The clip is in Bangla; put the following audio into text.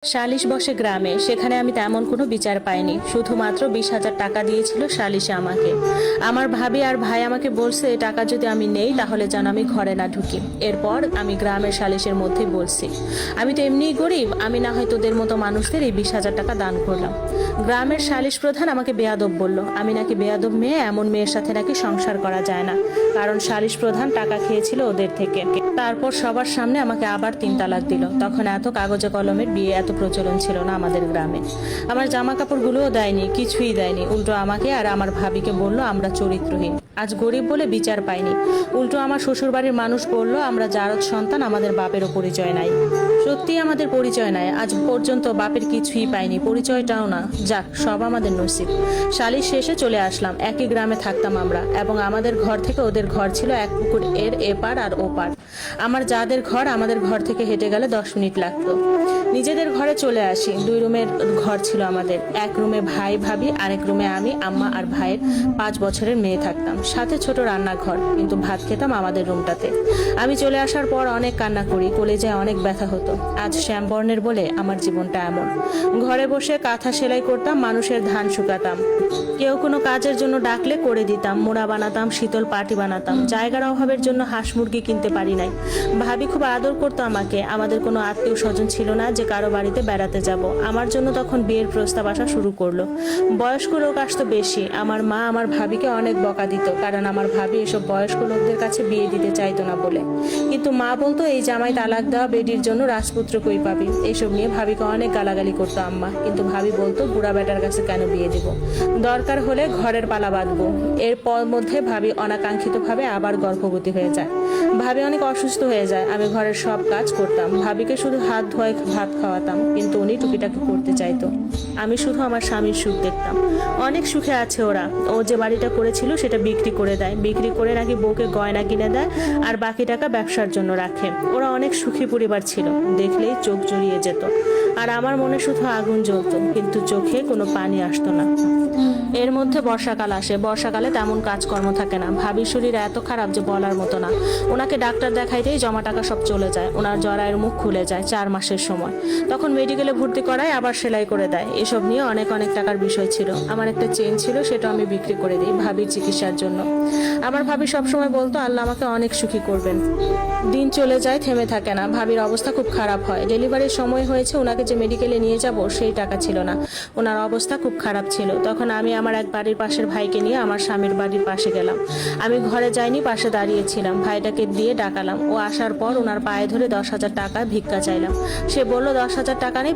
সালিশ বসে গ্রামে, সেখানে আমি তেমন কোনো বিচার পাইনি। শুধুমাত্র 20,000 টাকা দিয়েছিল সালিশে আমাকে। আমার ভাবি আর ভাই আমাকে বলছে এই টাকা যদি আমি নেই তাহলে যেন আমি ঘরে না ঢুকি। এরপর আমি গ্রামের সালিশের মধ্যে বলছি, আমি তো এমনিই গরিব, আমি না হয় তোদের মতো মানুষদের এই 20,000 টাকা দান করলাম। গ্রামের সালিশ প্রধান আমাকে বেয়াদব বলল, আমি নাকি বেয়াদব মেয়ে, এমন মেয়ের সাথে নাকি সংসার করা যায় না, কারণ সালিশ প্রধান টাকা খেয়েছিল ওদের থেকে। তারপর সবার সামনে আমাকে আবার 3 তালাক দিল। তখন এত কাগজে কলমের বিয়ে এত প্রচলন ছিল না আমাদের গ্রামে। আমার জামা কাপড়গুলোও দেয়নি, কিছুই দেয়নি। উল্টো আমাকে আর আমার ভাবিকে বলল আমরা চরিত্রহীন, আজ গরিব বলে বিচার পাইনি। উল্টো আমার শ্বশুরবাড়ির মানুষ বলল আমরা জারদ সন্তান, আমাদের বাপেরও পরিচয় নাই। সত্যি আমাদের পরিচয় নাই, আজ পর্যন্ত বাপের কিছুই পাইনি, পরিচয়টাও না। যাক, সব আমাদের নসিব। সালিশ শেষে চলে আসলাম। একই গ্রামে থাকতাম আমরা, এবং আমাদের ঘর থেকে ওদের ঘর ছিল এক পুকুর এর এপার আর ওপার। আমার যাদের ঘর, আমাদের ঘর থেকে হেঁটে গেলে 10 মিনিট লাগতো। নিজেদের ঘরে চলে আসি। 2 রুমের ঘর ছিল আমাদের। এক রুমে ভাই ভাবি, আরেক রুমে আমি, আম্মা আর ভাইয়ের 5 বছরের মেয়ে থাকতাম। সাথে ছোট রান্নাঘর, কিন্তু ভাত খেতাম আমাদের রুমটাতে। আমি চলে আসার পর অনেক কান্না করি, কলেজায় অনেক ব্যথা হতো। আজ শ্যামবর্ণের বলে আমার জীবনটা এমন। ঘরে বসে কাঁথা সেলাই করতাম, মানুষের ধান শুকাতাম। কেউ কোনো কাজের জন্য ডাকলে করে দিতাম, মোড়া বানাতাম, শীতল পাটি বানাতাম। জায়গার অভাবের জন্য হাঁস মুরগি কিনতে পারি নাই। ভাবি খুব আদর করতো আমাকে। আমাদের কোনো আত্মীয় স্বজন ছিল না যে কারো বাড়িতে বেড়াতে যাব। আমার জন্য তখন বিয়ের প্রস্তাব আসা শুরু করলো। বয়স্ক লোক আসতো বেশি। আমার মা আমার ভাবিকে অনেক বকা দিত, কারণ আমার ভাবি এসব বয়স্ক লোকদের কাছে বিয়ে দিতে চাইতো না বলে। কিন্তু মা বলতো এই জামাই তালাক দেওয়া বেডির জন্য রাজপুত্র কই পাবি। এইসব নিয়ে ভাবিকে অনেক গালাগালি করতো আম্মা। কিন্তু ভাবি বলতো বুড়া বেটার কাছে কেন বিয়ে দিব, দরকার হলে ঘরের পালা বাঁধবো। এরপর মধ্যে ভাবি অনাকাঙ্ক্ষিতভাবে আবার গর্ভবতী হয়ে যায়। ভাবি অনেক অসুস্থ হয়ে যায়। আমি ঘরের সব কাজ করতাম, ভাবিকে শুধু হাত ধোয় ভাত খাওয়াতাম, কিন্তু উনি টুকিটাকি করতে চাইতো। আমি শুধু আমার স্বামীর সুখ দেখতাম। অনেক সুখে আছে ওরা। ও যে বাড়িটা করেছিল সেটা বিক্রি করে দেয়, বিক্রি করে নাকি বউকে গয়না কিনে দেয়, আর বাকি টাকা ব্যবসার জন্য রাখে। ওরা অনেক সুখী পরিবার ছিল, দেখলেই চোখ জড়িয়ে যেত। আর আমার মনে শুধু আগুন জ্বলতো, কিন্তু চোখে কোনো পানি আসতো না। এর মধ্যে বর্ষাকাল আসে। বর্ষাকালে তেমন কাজকর্ম থাকে না। ভাবির শরীর এত খারাপ যে বলার মতো না। ওনাকে ডাক্তার দেখাইতেই জমা টাকা সব চলে যায়। ওনার জরায়ের মুখ খুলে যায় 4 মাসের সময়। তখন মেডিকেলে ভর্তি করায়, আবার সেলাই করে দেয়। এসব নিয়ে অনেক অনেক টাকার বিষয় ছিল। আমার একটা চেন ছিল, সেটা আমি বিক্রি করে দিই ভাবির চিকিৎসার জন্য। আমার ভাবি সবসময় বলতো আল্লাহ আমাকে অনেক সুখী করবেন। দিন চলে যায়, থেমে থাকে না। ভাবির অবস্থা খুব খারাপ হয়। ডেলিভারির সময় হয়েছে, ওনাকে যে মেডিকেলে নিয়ে যাব সেই টাকা ছিল না। ওনার অবস্থা খুব খারাপ ছিল। তখন আমি আমার এক বাড়ির পাশের ভাইকে নিয়ে আমার স্বামীর বাড়ির পাশে গেলাম। আমি ঘরে যাইনি, পাশে দাঁড়িয়েছিলাম। ভাইটাকে দিয়ে ডাকালাম। ও আসার পর ওনার পায়ে ধরে 10,000 টাকা ভিক্ষা চাইলাম। সে বলল 10,000 টাকা নেই,